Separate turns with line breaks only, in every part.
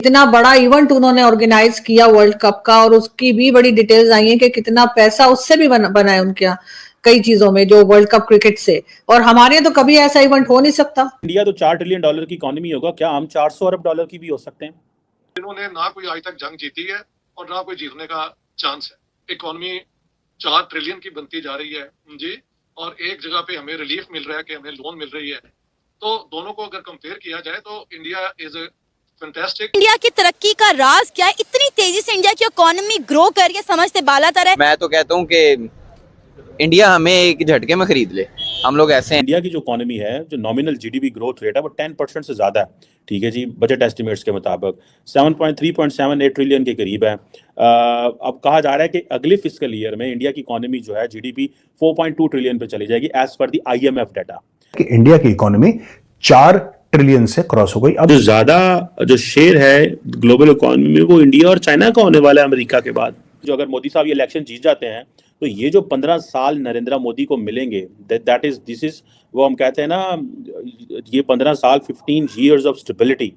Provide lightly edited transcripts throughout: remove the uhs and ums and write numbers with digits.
इतना बड़ा इवेंट उन्होंने ऑर्गेनाइज किया वर्ल्ड कप का, और उसकी भी बड़ी डिटेल्स आई हैं कि कितना पैसा उससे भी बना है उनके यहाँ कई चीजों में, जो वर्ल्ड कप क्रिकेट से। और हमारे यहाँ तो कभी ऐसा इवेंट हो नहीं सकता।
इंडिया तो $4 ट्रिलियन की इकोनॉमी होगा, क्या हम 400 अरब डॉलर की भी हो सकते हैं?
इन्होंने ना कोई आज तक जंग जीती है और ना कोई जीतने का चांस है। इकोनॉमी 4 ट्रिलियन की बनती जा रही है जी, और एक जगह पे हमें रिलीफ मिल रहा है कि हमें लोन मिल रही है। तो दोनों को अगर कंपेयर किया जाए तो इंडिया इज फैंटास्टिक।
इंडिया की तरक्की का राज क्या है? इतनी तेजी से इंडिया की इकोनॉमी ग्रो करके समझते बालातर है।
मैं तो कहता हूँ कि इंडिया हमें एक झटके में खरीद ले, हम लोग ऐसे हैं।
इंडिया की जो इकोनॉमी है, जो नॉमिनल जीडीपी ग्रोथ रेट है, वो 10% से ज़्यादा है, ठीक है जी। बजट एस्टिमेट्स के मुताबिक 3.78 ट्रिलियन के करीब है। अब कहा जा रहा है कि अगले फिस्कल ईयर में इंडिया की इकोनॉमी जो है जीडीपी 4.2 ट्रिलियन पे चली जाएगी, एज पर दी IMF डाटा।
कि इंडिया की इकोनॉमी 4 ट्रिलियन से क्रॉस हो गई। अब
जो ज़्यादा जो शेयर है ग्लोबल इकोनॉमी में, वो इंडिया और चाइना का होने वाला है अमेरिका के बाद। जो अगर मोदी साहब ये इलेक्शन जीत जाते हैं, तो ये जो 15 साल नरेंद्र मोदी को मिलेंगे, दिस इज वो हम कहते हैं ना, ये 15 साल, 15 years of stability,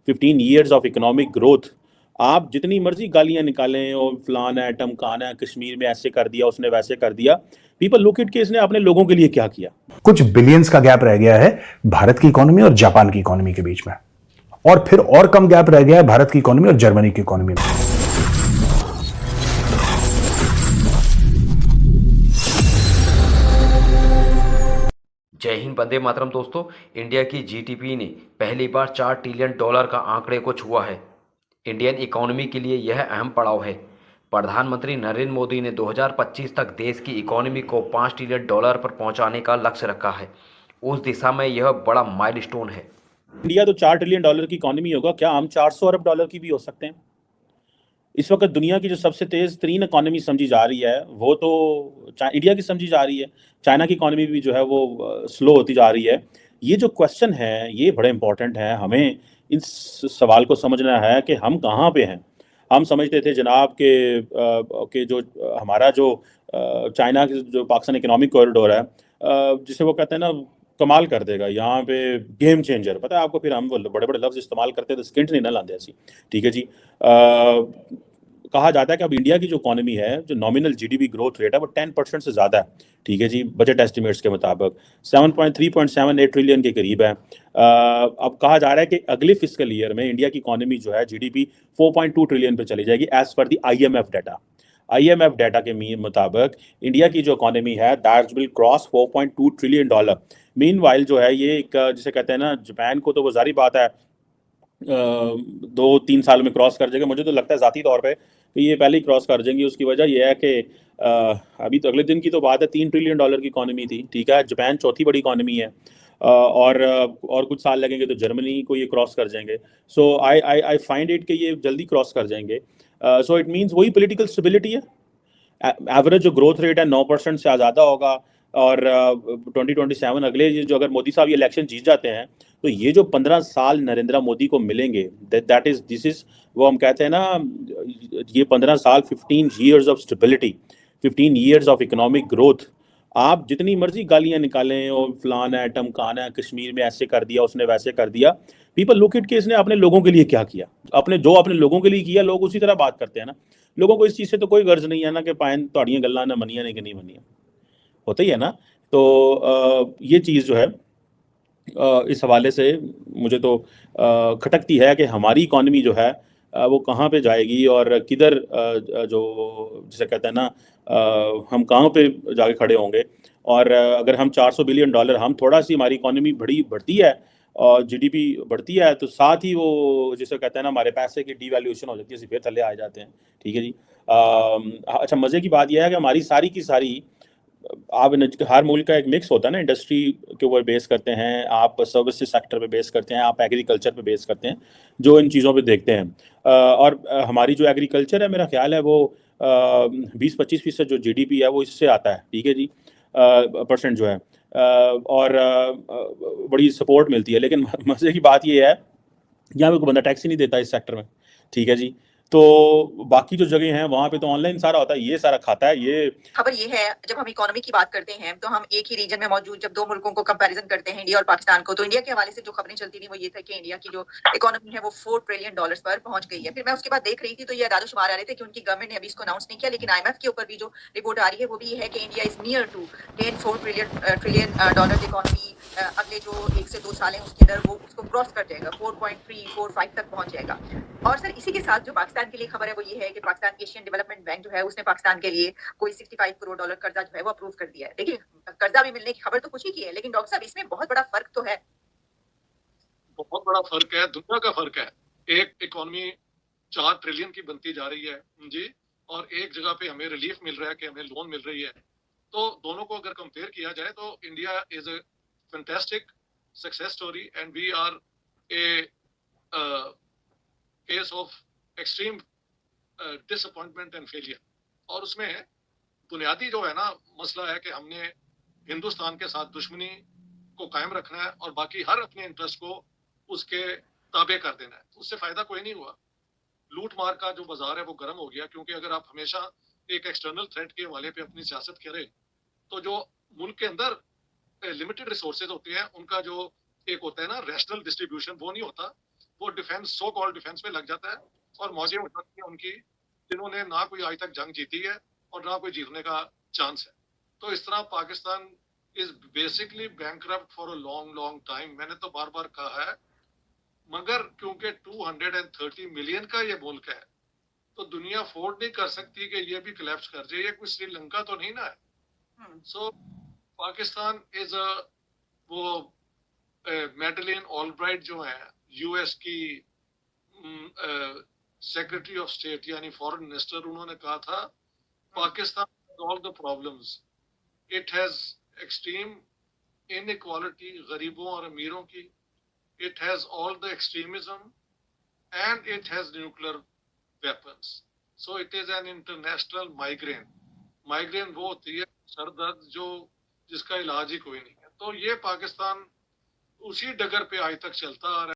15 years of economic growth. आप जितनी मर्जी गालियां निकालें, और फलाना है, टमकाना है, कश्मीर में ऐसे कर दिया, उसने वैसे कर दिया, पीपल लुक इट कि इसने अपने लोगों के लिए क्या किया।
कुछ बिलियंस का गैप रह गया है भारत की इकोनॉमी और जापान की इकोनॉमी के बीच में, और फिर और कम गैप रह गया है भारत की इकोनॉमी और जर्मनी की इकोनॉमी में।
जय हिंद, वंदे मातरम। दोस्तों, इंडिया की जीडीपी ने पहली बार $4 ट्रिलियन का आंकड़े को छुआ है। इंडियन इकोनॉमी के लिए यह अहम पड़ाव है। प्रधानमंत्री नरेंद्र मोदी ने 2025 तक देश की इकोनॉमी को $5 ट्रिलियन पर पहुंचाने का लक्ष्य रखा है। उस दिशा में यह बड़ा माइलस्टोन है।
इंडिया तो $4 ट्रिलियन की इकोनॉमी होगा, क्या हम 400 अरब डॉलर की भी हो सकते हैं? इस वक्त दुनिया की जो सबसे तेज़ तरीन इकॉनमी समझी जा रही है, वो तो इंडिया की समझी जा रही है। चाइना की इकॉनमी भी जो है वो स्लो होती जा रही है। ये जो क्वेश्चन है, ये बड़े इंपॉर्टेंट है। हमें इस सवाल को समझना है कि हम कहाँ पे हैं। हम समझते थे जनाब के जो हमारा जो चाइना की जो पाकिस्तान इकोनॉमिक कॉरिडोर है, जिसे वो कहते हैं ना, कमाल कर देगा यहाँ पे, गेम चेंजर। पता है आपको, फिर हम बड़े बड़े लफ्ज़ इस्तेमाल करते हैं तो स्किंट नहीं ना लाते ऐसी, ठीक है जी। कहा जाता है कि अब इंडिया की जो इकोनॉमी है, जो नॉमिनल जीडीपी ग्रोथ रेट है, वो 10% से ज़्यादा है, ठीक है जी। बजट एस्टिमेट्स के मुताबिक 3.78 ट्रिलियन के करीब है। अब कहा जा रहा है कि अगले फिस्कल ईयर में इंडिया की इकोनॉमी जो है जीडीपी 4.2 ट्रिलियन पे चली जाएगी, एज पर दी IMF डाटा। IMF डाटा के मुताबिक इंडिया की जो इकोनॉमी है, that will cross $4.2 trillion. Meanwhile जो है ये एक, जिसे कहते हैं ना, जापान को तो वो जारी बात है 2-3 साल में क्रॉस कर जाएगा। मुझे तो लगता है ज़ाती तौर पे कि ये पहले ही क्रॉस कर जाएंगी। उसकी वजह यह है कि अभी तो अगले दिन की तो बात है, $3 ट्रिलियन की इकोनॉमी थी, ठीक है। जापान चौथी बड़ी इकोनॉमी है, और कुछ साल लगेंगे तो जर्मनी को ये क्रॉस कर जाएंगे। सो आई फाइंड इट कि ये जल्दी क्रॉस कर जाएंगे। सो इट मीन्स वही पॉलिटिकल स्टेबिलिटी है। एवरेज जो ग्रोथ रेट है 9% से ज़्यादा होगा, और 2027 अगले जो अगर मोदी साहब ये इलेक्शन जीत जाते हैं, तो ये जो 15 साल नरेंद्र मोदी को मिलेंगे, दिस इज वो हम कहते हैं ना, ये 15 साल, 15 years of stability, 15 years of economic growth. आप जितनी मर्जी गालियां निकालें, और फलाना है, टमकाना है, कश्मीर में ऐसे कर दिया, उसने वैसे कर दिया, पीपल लुक इट कि इसने अपने लोगों के लिए क्या किया। अपने लोगों के लिए किया, लोग उसी तरह बात करते हैं ना। लोगों को इस चीज़ से तो कोई गर्ज नहीं है ना कि पाइन तोड़ियाँ गल्ला ना मनिया नहीं कि नहीं मनिया, होता ही है ना। तो ये चीज़ जो है, इस हवाले से मुझे तो खटकती है कि हमारी इकॉनमी जो है वो कहाँ पे जाएगी, और किधर जो जिसे कहते हैं ना, हम कहाँ पे जाके खड़े होंगे। और अगर हम $400 बिलियन, हम थोड़ा सी हमारी इकॉनमी बढ़ती है और जीडीपी बढ़ती है, तो साथ ही वो जिसे कहते हैं ना, हमारे पैसे की डीवैल्यूएशन हो जाती है, फिर थल्ले आ जाते हैं, ठीक है जी। अच्छा, मज़े की बात यह है कि हमारी सारी की सारी, आप हर मुल्क का एक मिक्स होता है ना, इंडस्ट्री के ऊपर बेस करते हैं, आप सर्विसेज सेक्टर पे बेस करते हैं, आप एग्रीकल्चर पे बेस करते हैं, जो इन चीज़ों पे देखते हैं। और हमारी जो एग्रीकल्चर है, मेरा ख्याल है वो 20-25% जो जीडीपी है वो इससे आता है, ठीक है जी, परसेंट जो है, और बड़ी सपोर्ट मिलती है। लेकिन मज़े की बात ये है, यहाँ पे कोई बंदा टैक्स ही नहीं देता इस सेक्टर में, ठीक है जी। तो बाकी जो जगह हैं वहाँ पे तो ऑनलाइन सारा होता है, ये सारा खाता है ये।
खबर ये है, जब हम इकोनॉमी की बात करते हैं तो हम एक ही रीजन में मौजूद जब दो मुल्कों को कंपैरिजन करते हैं, इंडिया और पाकिस्तान को, तो इंडिया के हवाले से जो खबरें चलती थी वो ये था कि इंडिया की जो इकोनॉमी है वो $4 ट्रिलियन पर पहुंच गई है। फिर मैं उसके बाद देख रही थी तो ये आदादोशुमार आ रहे थे कि उनकी गवर्नमेंट ने अभी इसको अनाउंस नहीं किया, लेकिन IMF के ऊपर भी जो रिपोर्ट आ रही है वो भी ये है कि India is near to gain $4 trillion economy अगले जो 1 से 2 साल हैं उसके अंदर वो उसको क्रॉस कर जाएगा, 4.345 तक पहुंच जाएगा। और सर इसी के साथ जो पाकिस्तान के लिए खबर है वो ये है कि पाकिस्तान एशियन डेवलपमेंट बैंक जो है उसने पाकिस्तान के लिए कोई $65 करोड़ कर्जा जो है वो अप्रूव कर दिया है। देखिए कर्जा भी मिलने की खबर तो खुशी की है, लेकिन डॉक्टर साहब इसमें बहुत बड़ा फर्क तो है।
बहुत बड़ा फर्क है, दुनिया का फर्क है। एक इकोनॉमी 4 ट्रिलियन की बनती जा रही है जी, और एक जगह पे हमें रिलीफ मिल रहा है कि हमें लोन मिल रही है। तो दोनों को अगर कंपेयर किया जाए तो India is a fantastic success story and we are a case of extreme disappointment and failure. और उसमें बुनियादी जो है ना मसला है कि हमने हिंदुस्तान के साथ दुश्मनी को कायम रखना है और बाकी हर अपने इंटरेस्ट को उसके ताबे कर देना है। उससे फायदा कोई नहीं हुआ। लूट मार का जो बाजार है वो गर्म हो गया, क्योंकि अगर आप हमेशा एक एक्सटर्नल थ्रेट के हवाले पे अपनी सियासत करें तो जो मुल्क के अंदर लिमिटेड रिसोर्सेज होते हैं उनका जो एक होता है ना रैशनल डिस्ट्रीब्यूशन, वो नहीं होता। वो डिफेंस, सो कॉल्ड डिफेंस पे लग जाता है और मौजें हो जाती हैं उनकी, जिन्होंने ना कोई आज तक जंग जीती है और ना कोई जीतने का चांस है। तो इस तरह Pakistan is basically bankrupt for a long time. मैंने तो बार बार कहा है, मगर क्योंकि 230 मिलियन का ये मुल्क है तो दुनिया अफोर्ड नहीं कर सकती कि ये भी कोलैप्स कर जाए। ये कोई श्रीलंका तो नहीं ना है। सो पाकिस्तान इज अ वो मैडलिन ऑलब्राइट जो है यूएस की सेक्रेटरी ऑफ स्टेट यानी फॉरेन मिनिस्टर, उन्होंने कहा था Pakistan all the problems, it has extreme inequality, गरीबों और अमीरों की, it has all the extremism and it has nuclear weapons. So it is an international migraine. Migraine वो होती है सर दर्द जो जिसका इलाज ही कोई नहीं है। तो ये पाकिस्तान उसी डगर पे आज तक चलता आ रहा है।